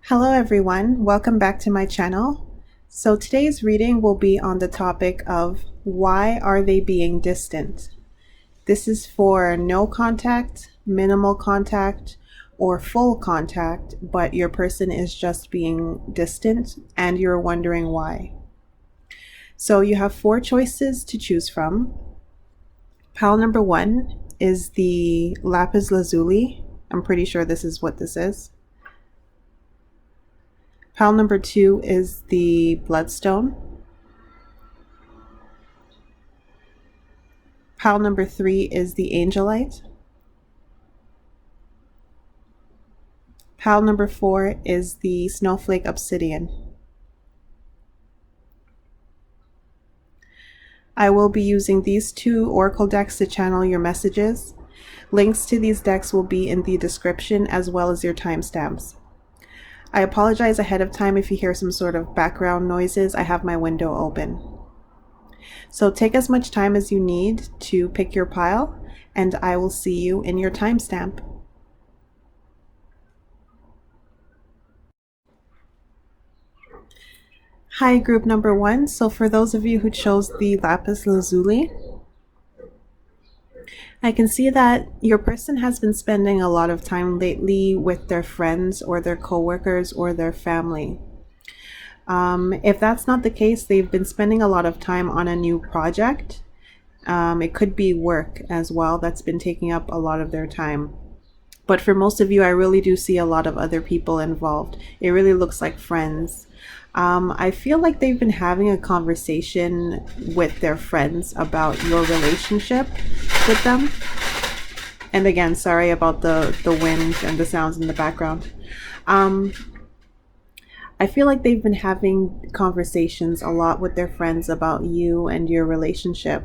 Hello everyone, welcome back to my channel. So today's reading will be on the topic of why are they being distant? This is for no contact, minimal contact, or full contact, but your person is just being distant and you're wondering why. So you have four choices to choose from. Pile number one is the lapis lazuli. I'm pretty sure this is what this is. Pile number two is the bloodstone. Pile number three is the angelite. Pile number four is the snowflake obsidian. I will be using these two oracle decks to channel your messages. Links to these decks will be in the description as well as your timestamps. I apologize ahead of time if you hear some sort of background noises. I have my window open. So take as much time as you need to pick your pile, and I will see you in your timestamp. Hi, group number one. So for those of you who chose the lapis lazuli, I can see that your person has been spending a lot of time lately with their friends or their coworkers or their family. If that's not the case, they've been spending a lot of time on a new project. It could be work as well that's been taking up a lot of their time. But for most of you, I really do see a lot of other people involved. It really looks like friends. I feel like they've been having a conversation with their friends about your relationship with them. And again, sorry about the wind and the sounds in the background. I feel like they've been having conversations a lot with their friends about you and your relationship.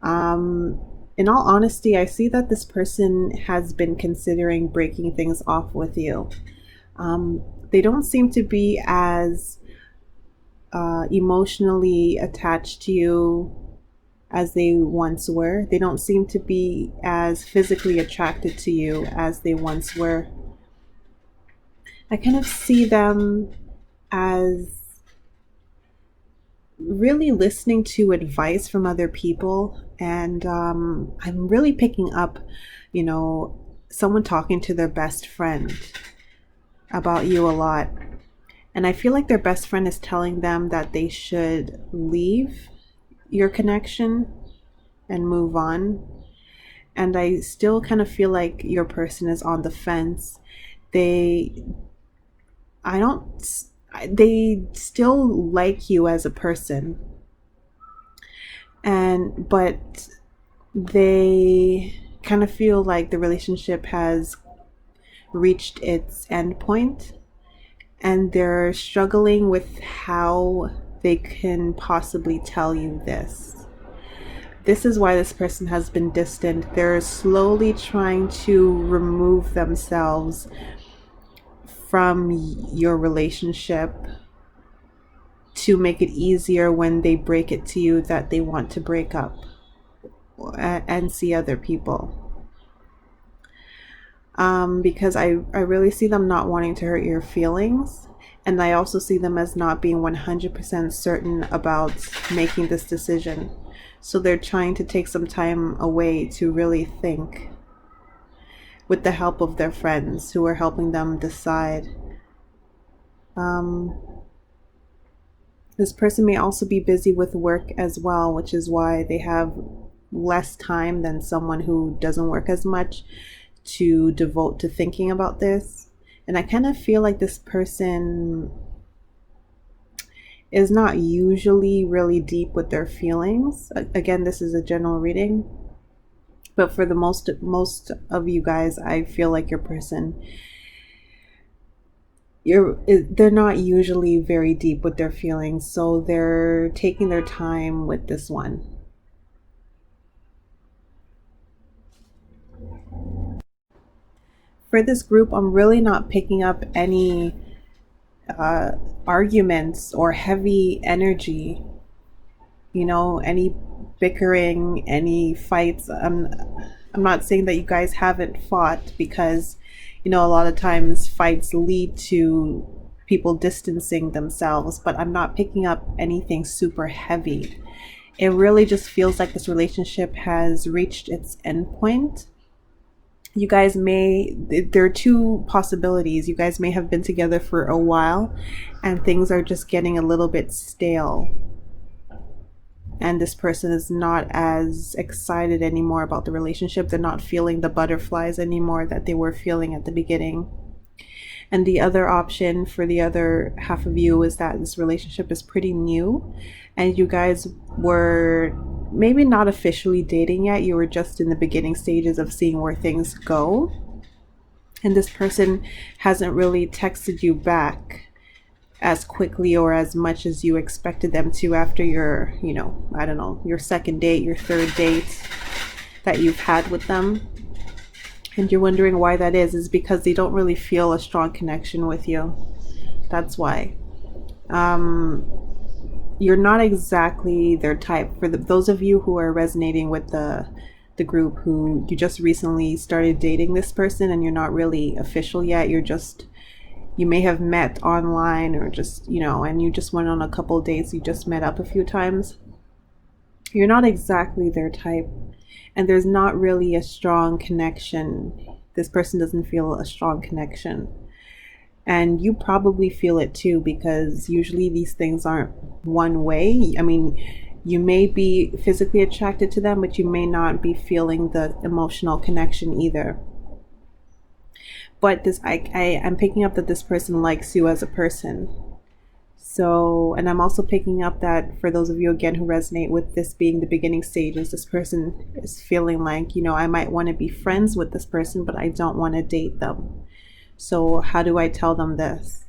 In all honesty, I see that this person has been considering breaking things off with you. They don't seem to be as emotionally attached to you as they once were. They don't seem to be as physically attracted to you as they once were. I kind of see them as really listening to advice from other people, and I'm really picking up, someone talking to their best friend about you a lot. And I feel like their best friend is telling them that they should leave your connection and move on. And I still kind of feel like your person is on the fence. They still like you as a person. But they kind of feel like the relationship has reached its end point, and they're struggling with how they can possibly tell you this. This is why this person has been distant. They're slowly trying to remove themselves from your relationship to make it easier when they break it to you that they want to break up and see other people. Because I really see them not wanting to hurt your feelings, and I also see them as not being 100% certain about making this decision. So they're trying to take some time away to really think, with the help of their friends who are helping them decide. This person may also be busy with work as well, which is why they have less time than someone who doesn't work as much to devote to thinking about this. And I kind of feel like this person is not usually really deep with their feelings. Again, this is a general reading, but for the most of you guys, I feel like your person, they're not usually very deep with their feelings, so they're taking their time with this one. For this group, I'm really not picking up any arguments or heavy energy, any bickering, any fights. I'm not saying that you guys haven't fought, because You know, a lot of times fights lead to people distancing themselves, but I'm not picking up anything super heavy. It really just feels like this relationship has reached its end point. You guys may, there are two possibilities. You guys may have been together for a while and things are just getting a little bit stale, and this person is not as excited anymore about the relationship. They're not feeling the butterflies anymore that they were feeling at the beginning. And the other option for the other half of you is that this relationship is pretty new and you guys were maybe not officially dating yet. You were just in the beginning stages of seeing where things go. And this person hasn't really texted you back as quickly or as much as you expected them to after your, you know, I don't know, your second date, your third date that you've had with them. And you're wondering why that is because they don't really feel a strong connection with you. That's why. You're not exactly their type. For those of you who are resonating with the group, who you just recently started dating this person and you're not really official yet, you may have met online or just, you know, and you just went on a couple dates, you just met up a few times. You're not exactly their type, and there's not really a strong connection. This person doesn't feel a strong connection. And you probably feel it too, because usually these things aren't one way. I mean, you may be physically attracted to them, but you may not be feeling the emotional connection either. But I'm picking up that this person likes you as a person. So, and I'm also picking up that for those of you again who resonate with this being the beginning stages, this person is feeling like, you know, I might want to be friends with this person, but I don't want to date them. So how do I tell them this?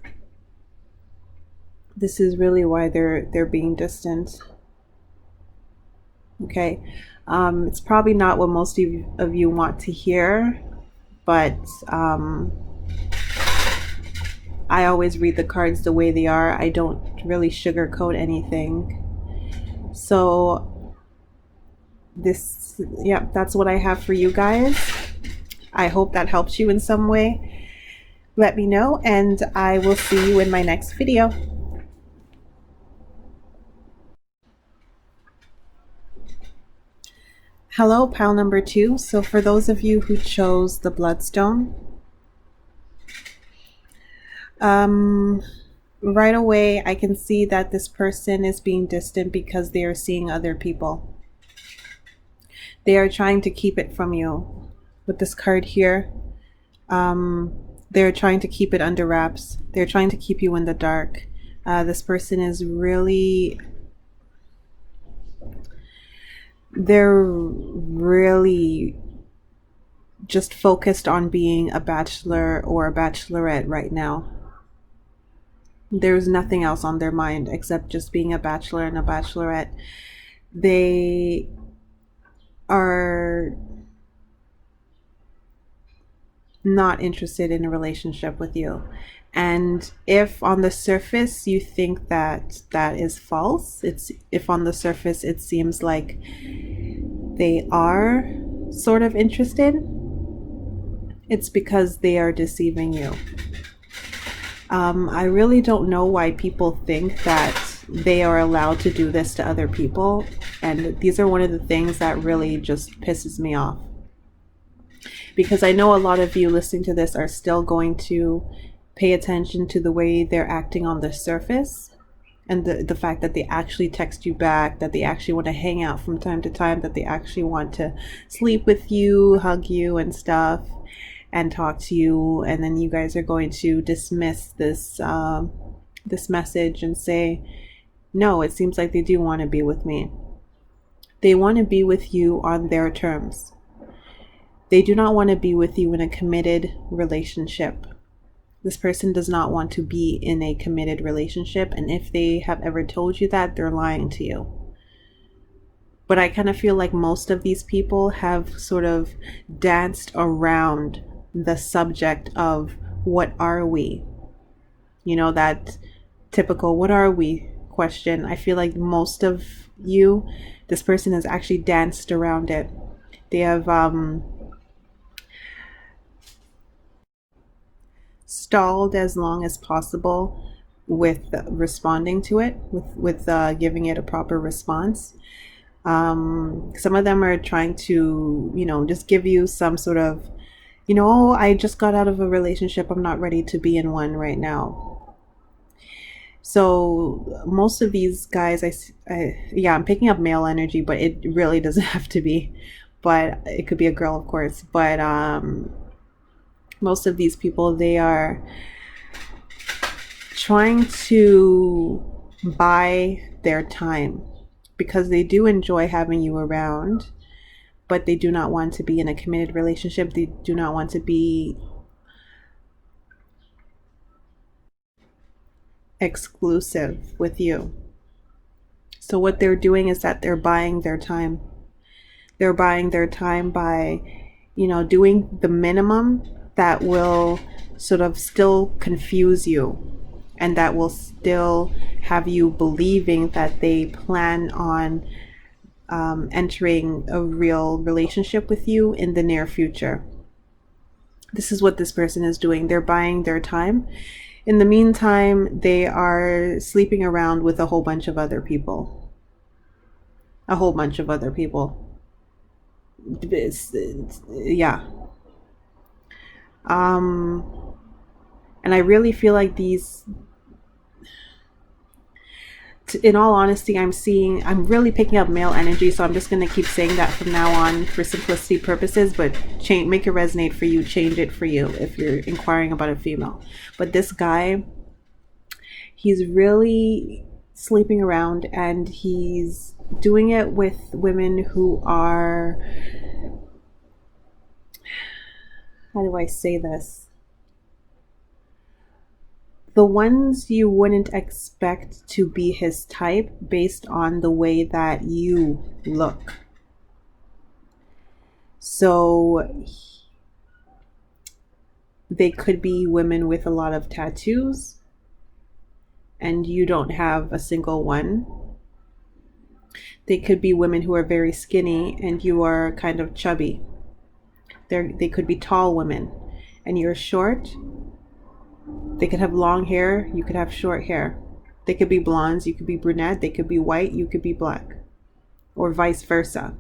This is really why they're being distant. Okay. It's probably not what most of you want to hear, but I always read the cards the way they are. I don't really sugarcoat anything. So that's what I have for you guys. I hope that helps you in some way. Let me know, and I will see you in my next video. Hello, pile number 2. So for those of you who chose the bloodstone, right away I can see that this person is being distant because they are seeing other people. They are trying to keep it from you. With this card here, they're trying to keep it under wraps. They're trying to keep you in the dark. This person is they're really just focused on being a bachelor or a bachelorette right now. There's nothing else on their mind except just being a bachelor and a bachelorette. They are not interested in a relationship with you. And if on the surface you think that that is false, if on the surface it seems like they are sort of interested, it's because they are deceiving you. I really don't know why people think that they are allowed to do this to other people, and these are one of the things that really just pisses me off, because I know a lot of you listening to this are still going to pay attention to the way they're acting on the surface, and the fact that they actually text you back, that they actually want to hang out from time to time, that they actually want to sleep with you, hug you and stuff, and talk to you. And then you guys are going to dismiss this message and say, no, it seems like they do want to be with me. They want to be with you on their terms. They do not want to be with you in a committed relationship. This person does not want to be in a committed relationship, and if they have ever told you that, they're lying to you. But I kind of feel like most of these people have sort of danced around the subject of what are we? You know, that typical what are we question. I feel like most of you, this person has actually danced around it. They have stalled as long as possible with responding to it, with giving it a proper response. Some of them are trying to, just give you some sort of, oh, I just got out of a relationship, I'm not ready to be in one right now. So most of these guys, yeah, I'm picking up male energy, but it really doesn't have to be. But it could be a girl, of course. But most of these people, they are trying to buy their time because they do enjoy having you around, but they do not want to be in a committed relationship. They do not want to be exclusive with you. So what they're doing is that they're buying their time. They're buying their time by, doing the minimum that will sort of still confuse you, and that will still have you believing that they plan on entering a real relationship with you in the near future. This is what this person is doing. They're buying their time. In the meantime, they are sleeping around with a whole bunch of other people. A whole bunch of other people. Yeah. And I really feel like in all honesty, I'm really picking up male energy, so I'm just going to keep saying that from now on for simplicity purposes, but make it resonate for you, change it for you if you're inquiring about a female. But this guy, he's really sleeping around, and he's doing it with women who are, how do I say this? The ones you wouldn't expect to be his type based on the way that you look. So they could be women with a lot of tattoos, and you don't have a single one. They could be women who are very skinny, and you are kind of chubby. They could be tall women, and you're short. They could have long hair, you could have short hair. They could be blondes, you could be brunette. They could be white, you could be black, or vice versa.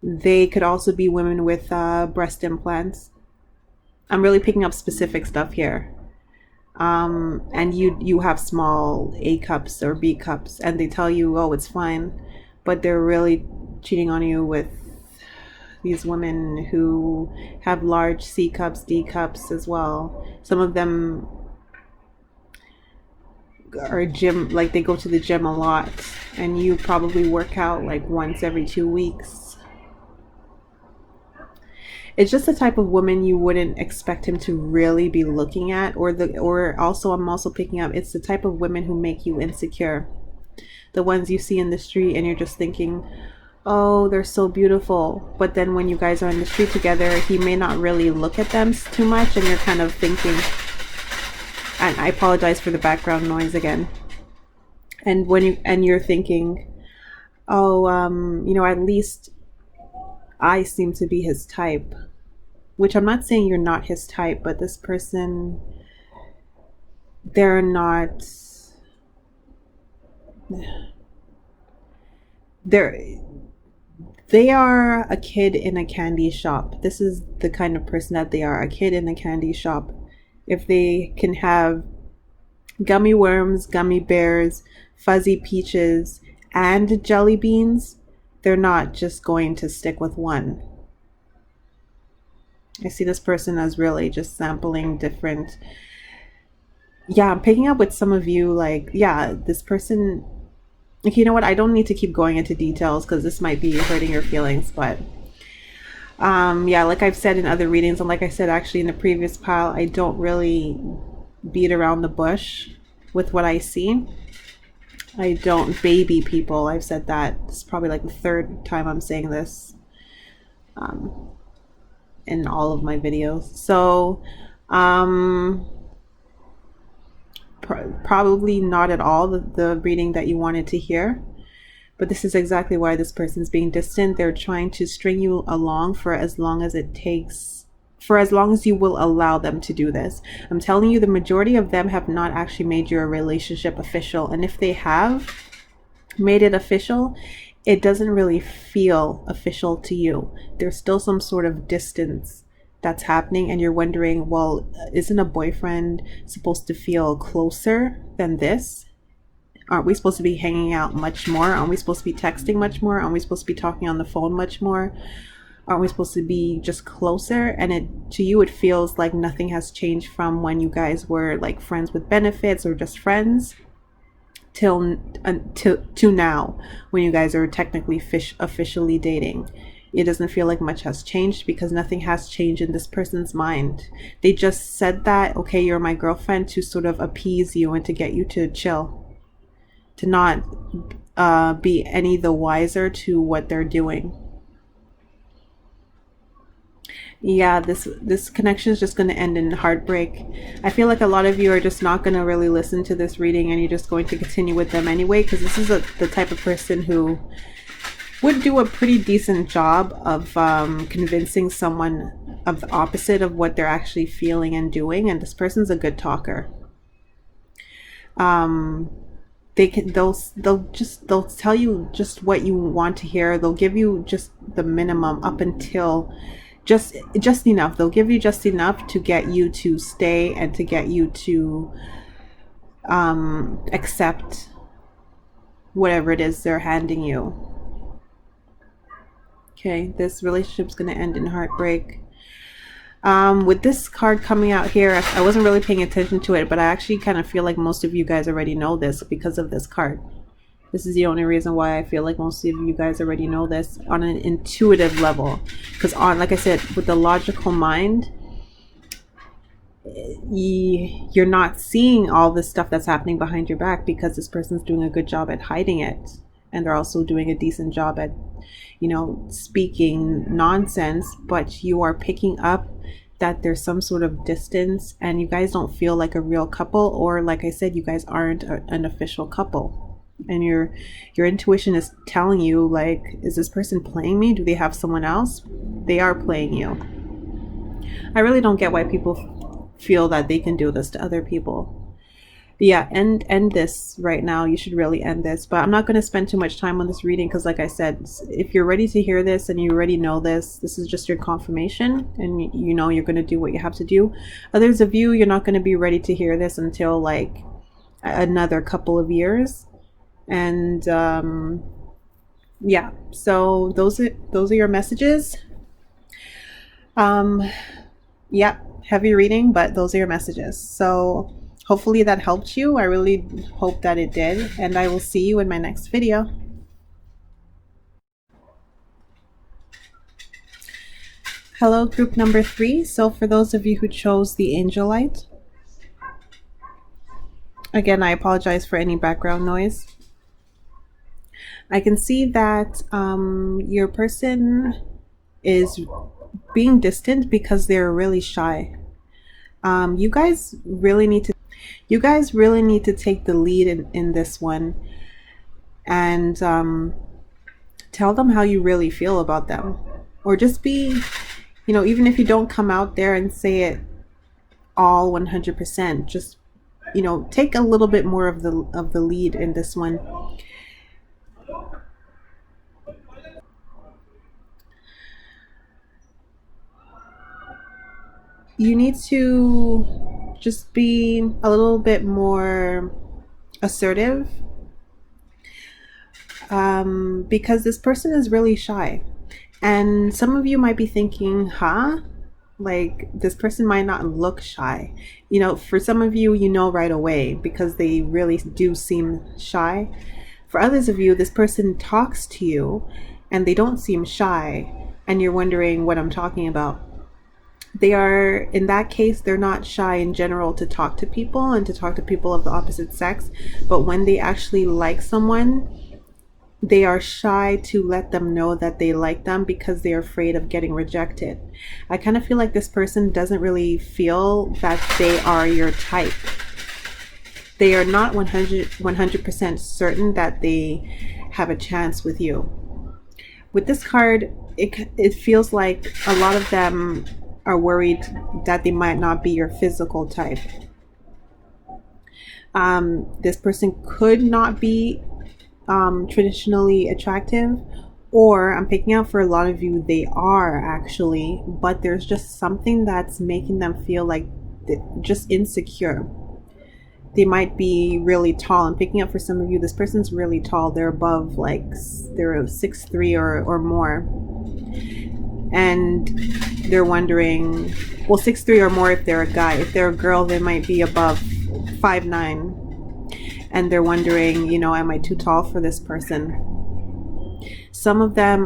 They could also be women with breast implants. I'm really picking up specific stuff here. And you have small A cups or B cups, and they tell you, oh, it's fine, but they're really cheating on you with these women who have large C cups, D cups as well. Some of them are like they go to the gym a lot, and you probably work out like once every 2 weeks. It's just the type of woman you wouldn't expect him to really be looking at, or also I'm also picking up, it's the type of women who make you insecure. The ones you see in the street and you're just thinking, oh, they're so beautiful. But then when you guys are in the street together, he may not really look at them too much, and you're kind of thinking, and I apologize for the background noise again. And you're thinking, oh, at least I seem to be his type. Which I'm not saying you're not his type, but this person, they're not. They are a kid in a candy shop. This is the kind of person that they are, a kid in a candy shop. If they can have gummy worms, gummy bears, fuzzy peaches, and jelly beans, they're not just going to stick with one. I see this person as really just sampling different. Yeah, I'm picking up with some of you, like, yeah, this person, like, you know what, I don't need to keep going into details because this might be hurting your feelings, but yeah, like I've said in other readings, and like I said actually in the previous pile, I don't really beat around the bush with what I see. I don't baby people. I've said that. It's probably like the third time I'm saying this in all of my videos. So probably not at all the reading that you wanted to hear, but this is exactly why this person's being distant. They're trying to string you along for as long as it takes for as long as you will allow them to do this. I'm telling you, the majority of them have not actually made your relationship official. And if they have made it official, it doesn't really feel official to you. There's still some sort of distance that's happening, and you're wondering, well, isn't a boyfriend supposed to feel closer than this? Aren't we supposed to be hanging out much more? Aren't we supposed to be texting much more? Aren't we supposed to be talking on the phone much more? Aren't we supposed to be just closer? And to you, it feels like nothing has changed from when you guys were like friends with benefits or just friends to now, when you guys are technically officially dating. It doesn't feel like much has changed, because nothing has changed in this person's mind. They just said that, okay, you're my girlfriend, to sort of appease you and to get you to chill, to not be any the wiser to what they're doing. Yeah, this connection is just going to end in heartbreak. I feel like a lot of you are just not going to really listen to this reading, and you're just going to continue with them anyway, because this is the type of person who would do a pretty decent job of convincing someone of the opposite of what they're actually feeling and doing. And this person's a good talker. They'll tell you just what you want to hear. They'll give you just the minimum, up until just enough. They'll give you just enough to get you to stay and to get you to accept whatever it is they're handing you. Okay, this relationship's going to end in heartbreak. With this card coming out here, I wasn't really paying attention to it, but I actually kind of feel like most of you guys already know this because of this card. This is the only reason why I feel like most of you guys already know this on an intuitive level. Because like I said, with the logical mind, you're not seeing all this stuff that's happening behind your back, because this person's doing a good job at hiding it. And they're also doing a decent job at, speaking nonsense. But you are picking up that there's some sort of distance, and you guys don't feel like a real couple, or like I said, you guys aren't an official couple. And your intuition is telling you, like, is this person playing me? Do they have someone else? They are playing you. I really don't get why people feel that they can do this to other people. But yeah, end this right now. You should really end this. But I'm not going to spend too much time on this reading, because like I said, if you're ready to hear this and you already know this is just your confirmation, and you're going to do what you have to do. Others of you, you're not going to be ready to hear this until like another couple of years. And yeah, so those are your messages. Yeah, heavy reading, but those are your messages. So hopefully that helped you. I really hope that it did, and I will see you in my next video. Hello, group number 3. So for those of you who chose the Angel Light, again, I apologize for any background noise. I can see that your person is being distant because they're really shy. You guys really need to take the lead in this one, and tell them how you really feel about them, or just be, even if you don't come out there and say it all 100%, just take a little bit more of the lead in this one. You need to just be a little bit more assertive, because this person is really shy. And some of you might be thinking, like, this person might not look shy. For some of you, right away, because they really do seem shy. For others of you, this person talks to you and they don't seem shy, and you're wondering what I'm talking about. They are, in that case, they're not shy in general to talk to people and to talk to people of the opposite sex, but when they actually like someone, they are shy to let them know that they like them, because they're afraid of getting rejected. I kind of feel like this person doesn't really feel that they are your type. They are not 100% certain that they have a chance with you. With this card, it feels like a lot of them are worried that they might not be your physical type. This person could not be traditionally attractive, or I'm picking out for a lot of you, they are actually, but there's just something that's making them feel like just insecure. They might be really tall. I'm picking up for some of you, this person's really tall. They're above, like, they're 6'3" or more. And they're wondering, well, 6'3" or more if they're a guy. If they're a girl, they might be above 5'9". And they're wondering, am I too tall for this person? Some of them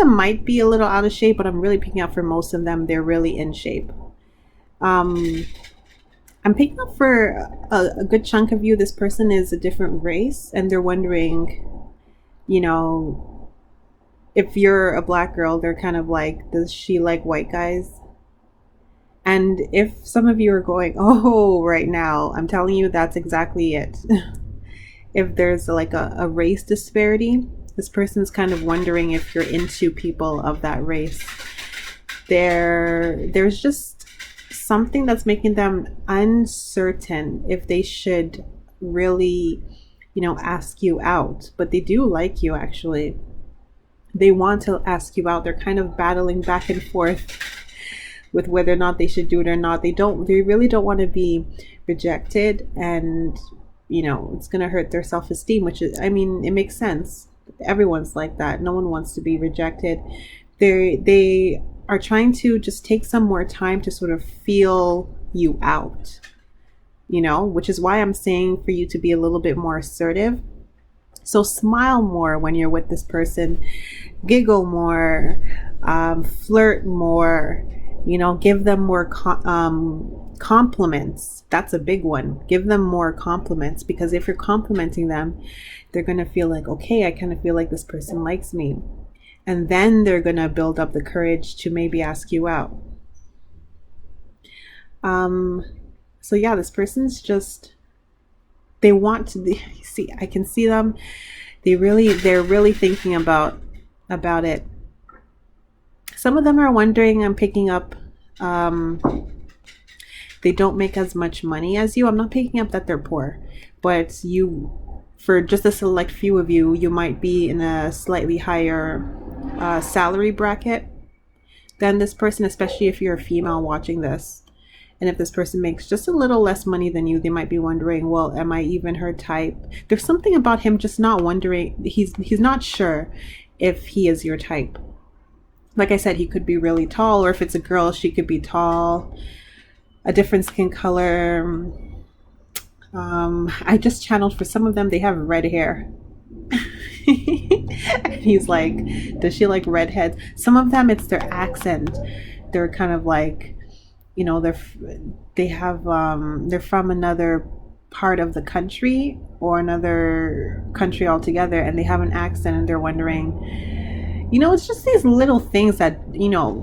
might be a little out of shape, but I'm really picking up for most of them, they're really in shape. I'm picking up for a good chunk of you, this person is a different race, and they're wondering, if you're a black girl, they're kind of like, does she like white guys? And if some of you are going, oh, right now, I'm telling you, that's exactly it. If there's like a race disparity, this person's kind of wondering if you're into people of that race. There's just something that's making them uncertain if they should really, ask you out. But they do like you, actually. They want to ask you out. They're kind of battling back and forth with whether or not they should do it or not. They really don't want to be rejected, and it's going to hurt their self-esteem, which is, it makes sense. Everyone's like that. No one wants to be rejected. They are trying to just take some more time to sort of feel you out, which is why I'm saying for you to be a little bit more assertive. So smile more when you're with this person, giggle more, flirt more, give them more compliments. That's a big one. Give them more compliments, because if you're complimenting them, they're going to feel like, okay, I kind of feel like this person likes me. And then they're going to build up the courage to maybe ask you out. So yeah, this person's just, they want to be, see, I can see them. They're really thinking about it. Some of them are wondering, I'm picking up, they don't make as much money as you. I'm not picking up that they're poor, but for just a select few of you, you might be in a slightly higher salary bracket than this person, especially if you're a female watching this. And if this person makes just a little less money than you, they might be wondering, well, am I even her type? There's something about him just not wondering. He's not sure if he is your type. Like I said, he could be really tall, or if it's a girl, she could be tall, a different skin color. I just channeled for some of them, they have red hair. And he's like, does she like redheads? Some of them, it's their accent. They're kind of like, they're from another part of the country or another country altogether, and they have an accent, and they're wondering, it's just these little things that,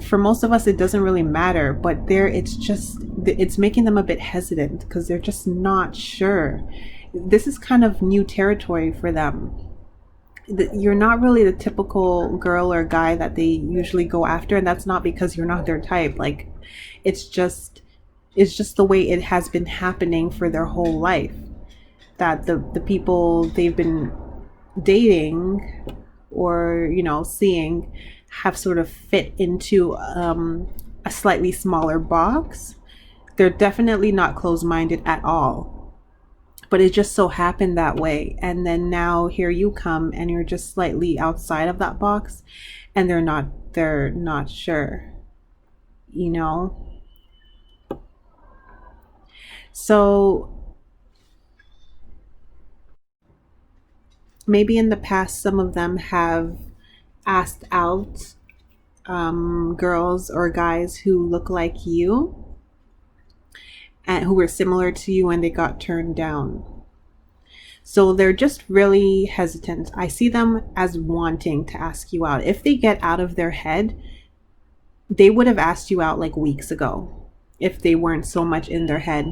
for most of us, it doesn't really matter, but it's making them a bit hesitant because they're just not sure. This is kind of new territory for them. You're not really the typical girl or guy that they usually go after, and that's not because you're not their type. Like, it's just the way it has been happening for their whole life, that the people they've been dating or seeing have sort of fit into a slightly smaller box. They're definitely not closed-minded at all, but it just so happened that way. And then now here you come, and you're just slightly outside of that box, and they're not sure, So maybe in the past, some of them have asked out girls or guys who look like you and who were similar to you, and they got turned down. So they're just really hesitant. I see them as wanting to ask you out. If they get out of their head, they would have asked you out like weeks ago if they weren't so much in their head.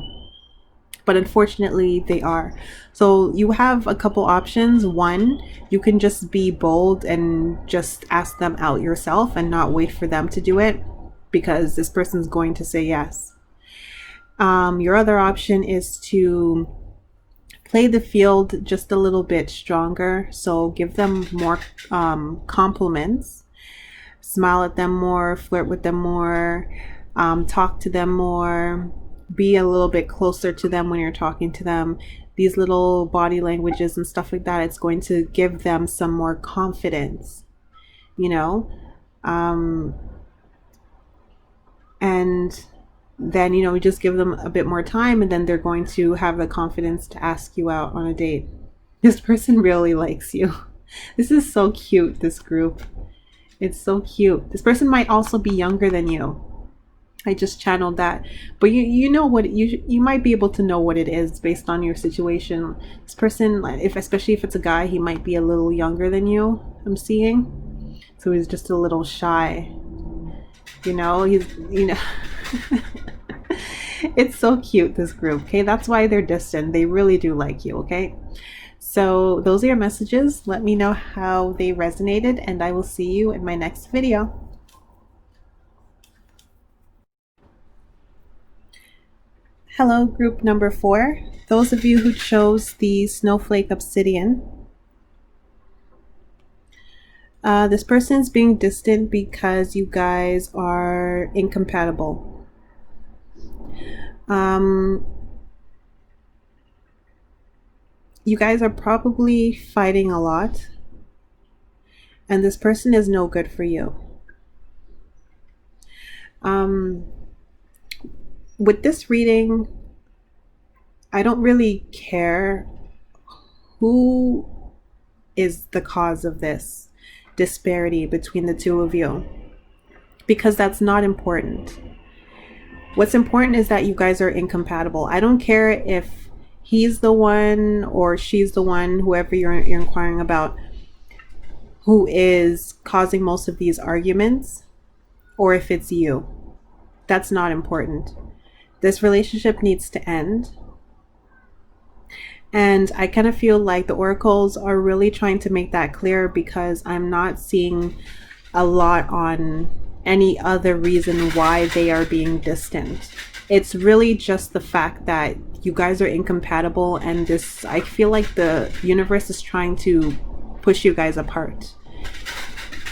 But unfortunately, they are. So you have a couple options. One, you can just be bold and just ask them out yourself and not wait for them to do it, because this person's going to say yes. Your other option is to play the field just a little bit stronger. So give them more compliments, smile at them more, flirt with them more, talk to them more, be a little bit closer to them when you're talking to them. These little body languages and stuff like that, it's going to give them some more confidence, you know? And then, you know, we just give them a bit more time, and then they're going to have the confidence to ask you out on a date. This person really likes you. This is so cute, this group. It's so cute. This person might also be younger than you. I just channeled that, but you know what, you might be able to know what it is based on your situation. This person, especially if it's a guy, he might be a little younger than you, I'm seeing. So he's just a little shy. You know, it's so cute, this group. Okay, that's why they're distant. They really do like you. Okay, so those are your messages. Let me know how they resonated, and I will see you in my next video. Hello, group number 4. Those of you who chose the Snowflake Obsidian. This person is being distant because you guys are incompatible. You guys are probably fighting a lot, and this person is no good for you. With this reading, I don't really care who is the cause of this disparity between the two of you, because that's not important. What's important is that you guys are incompatible. I don't care if he's the one or she's the one, whoever you're inquiring about, who is causing most of these arguments, or if it's you. That's not important. This relationship needs to end. And I kind of feel like the oracles are really trying to make that clear, because I'm not seeing a lot on any other reason why they are being distant. It's really just the fact that you guys are incompatible, and this, I feel like the universe is trying to push you guys apart.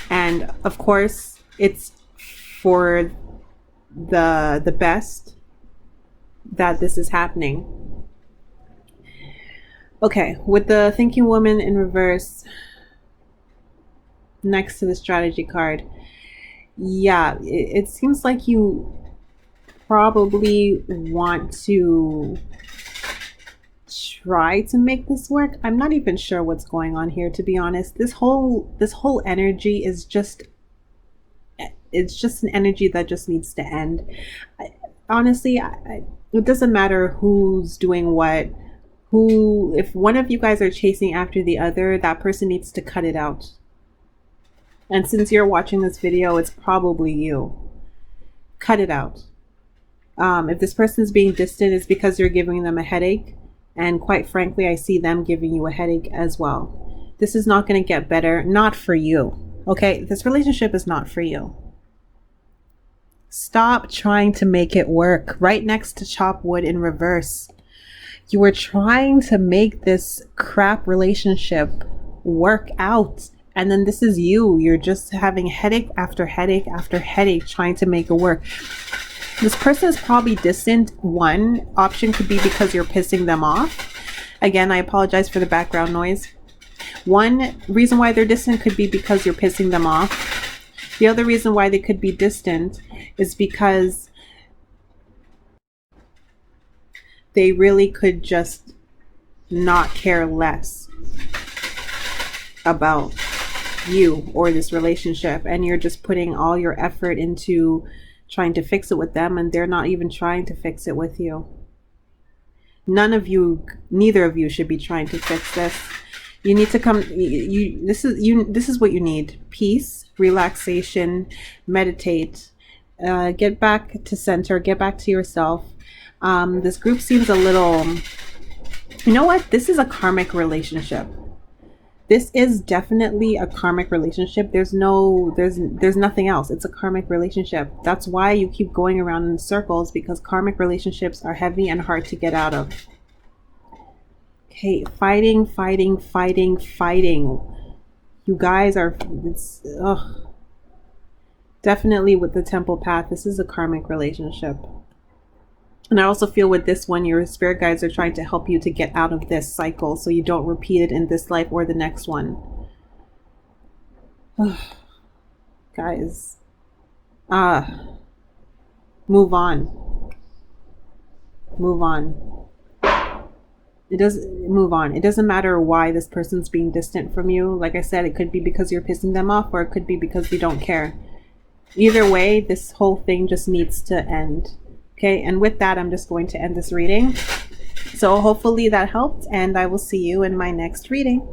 And of course, it's for the best that this is happening. Okay, with the Thinking Woman in reverse next to the strategy card, yeah, it seems like you probably want to try to make this work. I'm not even sure what's going on here, to be honest. This whole energy is just, it's just an energy that just needs to end. Honestly, it doesn't matter who's doing what. If one of you guys are chasing after the other, that person needs to cut it out. And since you're watching this video, it's probably you. Cut it out. If this person's being distant, it's because you're giving them a headache. And quite frankly, I see them giving you a headache as well. This is not going to get better. Not for you. Okay? This relationship is not for you. Stop trying to make it work. Right next to chop wood in reverse. You were trying to make this crap relationship work out. And then this is you. You're just having headache after headache after headache trying to make it work. This person is probably distant. One option could be because you're pissing them off. Again, I apologize for the background noise. One reason why they're distant could be because you're pissing them off. The other reason why they could be distant is because they really could just not care less about you or this relationship, and you're just putting all your effort into trying to fix it with them, and they're not even trying to fix it with you. Neither of you should be trying to fix this. You need to come, this is what you need. Peace, relaxation, meditate, get back to center, get back to yourself. This group seems a little, you know what? This is a karmic relationship. This is definitely a karmic relationship. There's nothing else. It's a karmic relationship. That's why you keep going around in circles, because karmic relationships are heavy and hard to get out of. Okay, fighting. You guys are, definitely with the temple path, this is a karmic relationship. And I also feel with this one, your spirit guides are trying to help you to get out of this cycle so you don't repeat it in this life or the next one. Guys, move on. It doesn't matter why this person's being distant from you. Like I said, it could be because you're pissing them off, or it could be because you don't care. Either way, this whole thing just needs to end. Okay, and with that, I'm just going to end this reading. So hopefully that helped, and I will see you in my next reading.